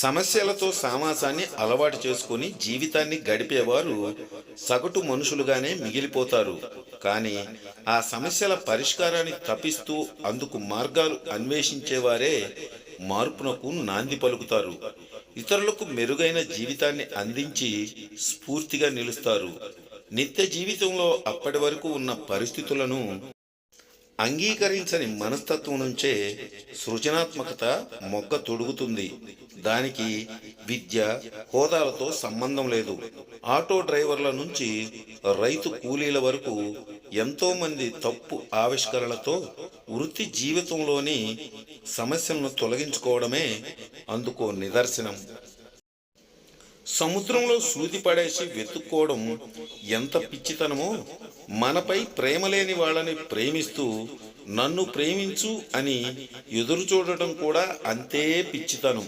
సమస్యలతో సామాసాన్ని అలవాటు చేసుకుని జీవితాన్ని గడిపేవారు సగటు మనుషులుగానే మిగిలిపోతారు. కానీ ఆ సమస్యల పరిష్కారాన్ని తపిస్తూ అందుకు మార్గాలు అన్వేషించేవారే మార్పునకు నాంది పలుకుతారు. ఇతరులకు మెరుగైన జీవితాన్ని అందించి స్ఫూర్తిగా నిలుస్తారు. నిత్య జీవితంలో అప్పటి వరకు ఉన్న పరిస్థితులను అంగీకరించని మనస్తత్వం నుంచే సృజనాత్మకత మొగ్గ తొడుగుతుంది. దానికి విద్య, హోదాలతో సంబంధం లేదు. ఆటో డ్రైవర్ల నుంచి రైతు కూలీల వరకు ఎంతోమంది తప్పు ఆవిష్కరణలతో వృత్తి జీవితంలోని సమస్యలను తొలగించుకోవడమే అందుకో నిదర్శనం. సముద్రంలో సూది పడేసి వెతుక్కోవడం ఎంత పిచ్చితనమో, మనపై ప్రేమ లేని వాళ్ళని ప్రేమిస్తూ నన్ను ప్రేమించు అని ఎదురు చూడటం కూడా అంతే పిచ్చితనం.